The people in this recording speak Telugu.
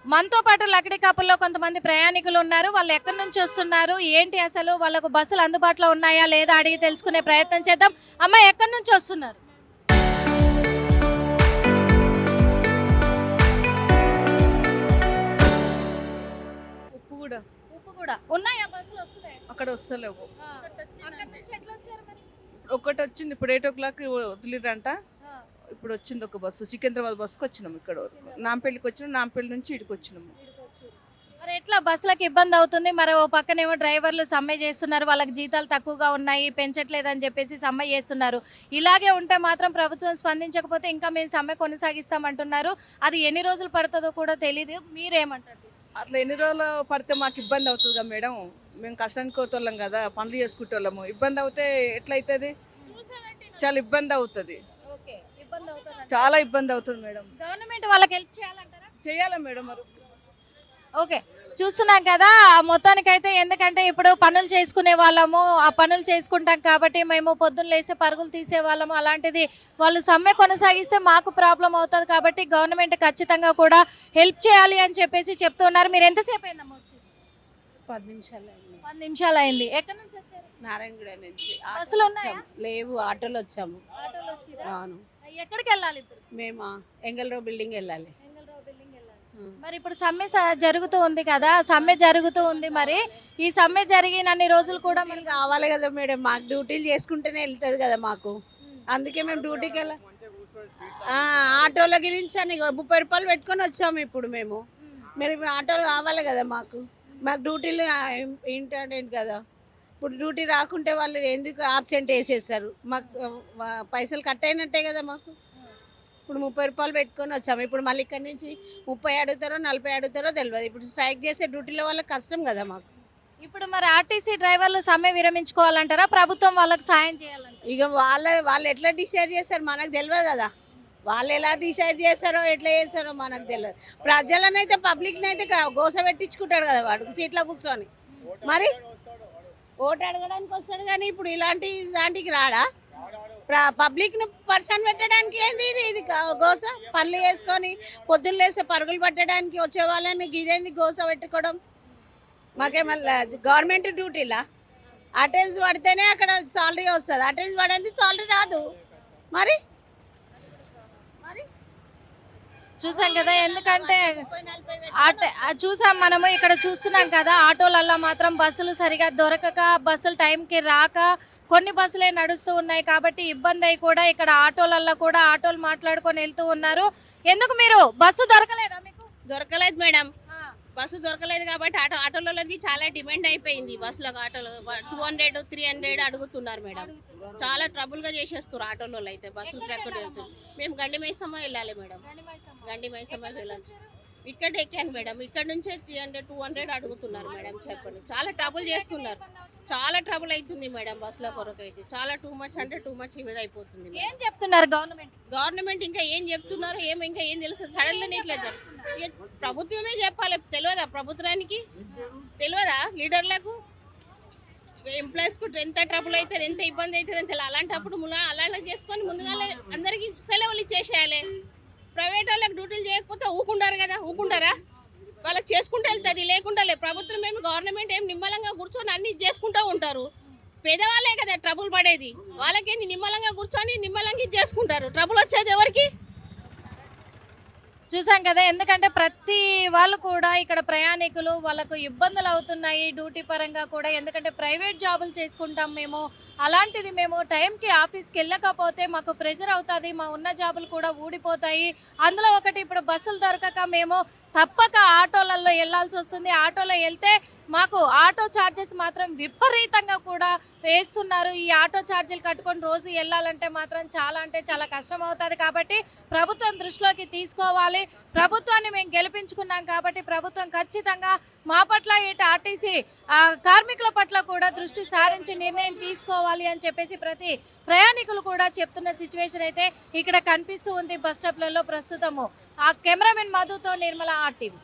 మనతో పాటు లకిడి కపుల్లో కొంతమంది ప్రయాణికులు ఉన్నారు. వాళ్ళు ఎక్కడి నుంచి వస్తున్నారు, ఏంటి అసలు వాళ్ళకు బస్సులు అందుబాటులో ఉన్నాయా లేదా అడిగి తెలుసుకునే ప్రయత్నం చేద్దాం. అమ్మ ఎక్కడి నుంచి వస్తున్నారు? ఉప్పు కూడా ఉప్పు కూడా ఉన్నాయా బస్సులు వస్తున్నాయి? అక్కడ వస్తలేవు. అక్కడి నుంచి ఎట్లా వచ్చారు మరి? ఒకటి వచ్చింది ఇప్పుడు 8 o'clock వదిలిరంట. ఆ, ఇప్పుడు వచ్చింది ఒక బస్సు, సికింద్రాబాద్ బస్సుకి వచ్చినాము. ఇక్కడ వరకు నాంపల్లికి వచ్చినాం, నాంపల్లి నుంచి ఇక్కడికి వచ్చినాము. ఈడికి వచ్చి. మరి ఎట్లా బస్సులకు ఇబ్బంది అవుతుంది? మరి ఓ పక్కనేమో డ్రైవర్లు సమ్మె చేస్తున్నారు, వాళ్ళకి జీతాలు తక్కువగా ఉన్నాయి, పెంచట్లేదని చెప్పేసి సమ్మె చేస్తున్నారు. ఇలాగే ఉంటే మాత్రం ప్రభుత్వం స్పందించకపోతే ఇంకా మేము సమ్మె కొనసాగిస్తామంటున్నారు. అది ఎన్ని రోజులు పడుతుందో కూడా తెలియదు. మీరేమంటారు? అట్లా ఎన్ని రోజులు పడితే మాకు ఇబ్బంది అవుతుంది కదా మేడం. మేము కష్టానికి పోతోళ్ళం కదా, పనులు చేసుకుంటోళ్ళము. ఇబ్బంది అవుతే ఎట్లయితుంది? చాలా ఇబ్బంది అవుతుంది, ఓకే, ఇబ్బంది అవుతుంది. చాలా ఇబ్బంది అవుతుంది మేడం. గవర్నమెంట్ వాళ్ళకి హెల్ప్ చేయాలంటారా? చేయాలా మేడం మరి? ఓకే, చూస్తున్నాం కదా. మొత్తానికైతే ఎందుకంటే ఇప్పుడు పనులు చేసుకునే వాళ్ళము, ఆ పనులు చేసుకుంటాం కాబట్టి మేము పొద్దున్న లేస్తే పరుగులు తీసే వాళ్ళము. అలాంటిది వాళ్ళు సమ్మె కొనసాగిస్తే మాకు ప్రాబ్లం అవుతుంది కాబట్టి గవర్నమెంట్ ఖచ్చితంగా కూడా హెల్ప్ చేయాలి అని చెప్పేసి చెప్తున్నారు. మీరు ఎంతసేపు అయిందమ్మా వచ్చి? 10 నిమిషాలు అయింది. 10 నిమిషాలు అయింది. ఎక్కడి నుంచి వచ్చారు? నారాయణగూడ నుంచి బస్సులు ఉన్నాయా? లేవు, ఆటోలో వచ్చాము. ఆటోలో వచ్చిరా? అవును. ఎక్కడికి వెళ్ళాలి ఇప్పుడు? మేము ఎంగల్రావు బిల్డింగ్ వెళ్ళాలి. ఎంగళరావు బిల్డింగ్ వెళ్ళాలి. మరి ఇప్పుడు సమ్మె జరుగుతూ ఉంది కదా, సమ్మె జరుగుతూ ఉంది. మరి ఈ సమ్మె జరిగినన్ని రోజులు కూడా డ్యూటీలు కావాలి కదా మేడం, మాకు డ్యూటీలు చేసుకుంటేనే వెళ్తుంది కదా మాకు. అందుకే మేము డ్యూటీకి ఆటోల గురించి అని 30 రూపాయలు పెట్టుకొని వచ్చాము ఇప్పుడు మేము. మరి ఆటోలు కావాలి కదా మాకు. మాకు డ్యూటీలు ఇంపార్టెంట్ కదా. ఇప్పుడు డ్యూటీ రాకుంటే వాళ్ళు ఎందుకు ఆబ్సెంట్ వేసేస్తారు? మాకు పైసలు కట్ అయినట్టే కదా మాకు. ఇప్పుడు 30 రూపాయలు పెట్టుకొని వచ్చాము. ఇప్పుడు మళ్ళీ ఇక్కడ నుంచి 30 అడుగుతారో 40 అడుగుతారో తెలియదు. ఇప్పుడు స్ట్రైక్ చేసే డ్యూటీల వల్ల కష్టం కదా మాకు. ఇప్పుడు మరి ఆర్టీసీ డ్రైవర్లు సమ్మె విరమించుకోవాలంటారా, ప్రభుత్వం వాళ్ళకి సాయం చేయాలంటారా? ఇక వాళ్ళు ఎట్లా డిసైడ్ చేస్తారు మనకు తెలియదు కదా. వాళ్ళు ఎలా డిసైడ్ చేస్తారో ఎట్లా చేస్తారో మనకు తెలియదు. ప్రజలనైతే పబ్లిక్నైతే గోస పెట్టించుకుంటాడు కదా వాడు సీట్లో కూర్చొని. మరి ఓటు అడగడానికి వస్తాడు కానీ ఇప్పుడు ఇలాంటికి రాడా? పబ్లిక్ను పర్సన్ పెట్టడానికి ఏంది ఇది గోస? పనులు చేసుకొని పొద్దున్న లేస్తే పరుగులు పట్టడానికి వచ్చే వాళ్ళని ఇదేంది గోస పెట్టుకోవడం? మాకేమన్నా గవర్నమెంట్ డ్యూటీలా అటెండెన్స్ పడితేనే అక్కడ సాలరీ వస్తుంది. అటెండెన్స్ పడేది సాలరీ రాదు. మరి చూసాం కదా. ఎందుకంటే చూసాం మనము ఇక్కడ చూస్తున్నాం కదా, ఆటోలల్లో మాత్రం బస్సులు సరిగా దొరకక, బస్సులు టైంకి రాక కొన్ని బస్సులే నడుస్తూ ఉన్నాయి కాబట్టి ఇబ్బంది అయి కూడా ఇక్కడ ఆటోలల్లో కూడా ఆటోలు మాట్లాడుకొని వెళ్తూ ఉన్నారు. ఎందుకు మీరు బస్సు దొరకలేదా మీకు? దొరకలేదు మేడం, బస్సు దొరకలేదు కాబట్టి ఆటోలకి చాలా డిమాండ్ అయిపోయింది. బస్సులకు ఆటోలు 200, 300 అడుగుతున్నారు మేడం. చాలా ట్రబుల్ గా చేసేస్తారు ఆటోలో అయితే. బస్సులు ట్రక్ మేము గండి మైసమ్మ వెళ్ళాలి మేడం. గండి మైసమ్మ వెళ్ళాలి. ఇక్కడ ఎక్కాను మేడం. ఇక్కడ నుంచే 300, 200 అడుగుతున్నారు మేడం. చెప్పండి, చాలా ట్రబుల్ చేస్తున్నారు. చాలా ట్రబుల్ అవుతుంది మేడం బస్సుల కొరకు అయితే. చాలా టూ మచ్ అంటే టూ మచ్ ఇది అయిపోతుంది. ఏం చెప్తున్నారు గవర్నమెంట్ ఇంకా ఏం చెప్తున్నారు, ఇంకా ఏం తెలుస్తుంది? సడన్గా ఇట్లా ప్రభుత్వమే చెప్పాలి. తెలియదా ప్రభుత్వానికి? తెలియదా లీడర్లకు? ఎంప్లాయీస్కు ఎంత ట్రబుల్ అవుతుంది, ఎంత ఇబ్బంది అవుతుంది అని తెలియదు. అలాంటప్పుడు అలా చేసుకొని ముందుగా అందరికీ సెలవులు ఇచ్చేసేయాలి. ప్రైవేట్ వాళ్ళకి డ్యూటీలు చేయకపోతే ఊకుంటారు కదా, ఊకుంటారా? వాళ్ళకి చేసుకుంటూ వెళ్తుంది, లేకుండా ప్రభుత్వం ఏమి గవర్నమెంట్ ఏమి నిమ్మలంగా కూర్చొని అన్ని చేసుకుంటూ ఉంటారు. పేదవాళ్ళే కదా ట్రబుల్ పడేది. వాళ్ళకేంది నిమ్మలంగా కూర్చొని నిమ్మలంగా చేసుకుంటారు. ట్రబుల్ వచ్చేది ఎవరికి? చూసాం కదా. ఎందుకంటే ప్రతి వాళ్ళు కూడా ఇక్కడ ప్రయాణికులు వాళ్ళకు ఇబ్బందులు అవుతున్నాయి డ్యూటీ పరంగా కూడా. ఎందుకంటే ప్రైవేట్ జాబులు చేసుకుంటాం మేము, అలాంటిది మేము టైంకి ఆఫీస్కి వెళ్ళకపోతే మాకు ప్రెజర్ అవుతుంది, మా ఉన్న జాబులు కూడా ఊడిపోతాయి. అందులో ఒకటి ఇప్పుడు బస్సులు దొరకక మేము తప్పక ఆటోలలో వెళ్ళాల్సి వస్తుంది. ఆటోలో వెళ్తే మాకు ఆటో ఛార్జెస్ మాత్రం విపరీతంగా కూడా వేస్తున్నారు. ఈ ఆటో ఛార్జీలు కట్టుకొని రోజు వెళ్ళాలంటే మాత్రం చాలా అంటే చాలా కష్టం అవుతుంది. కాబట్టి ప్రభుత్వం దృష్టిలోకి తీసుకోవాలి. ప్రభుత్వాన్ని మేము గెలిపించుకున్నాం కాబట్టి ప్రభుత్వం ఖచ్చితంగా మా పట్ల ఇటు ఆర్టీసీ కార్మికుల పట్ల కూడా దృష్టి సారించి నిర్ణయం తీసుకోవాలి అని చెప్పేసి ప్రతి ప్రయాణికులు కూడా చెప్తున్న సిచ్యువేషన్ అయితే ఇక్కడ కనిపిస్తూ ఉంది బస్ స్టాప్లలో ప్రస్తుతము. ఆ కెమెరామెన్ మధుతో నిర్మల RTV.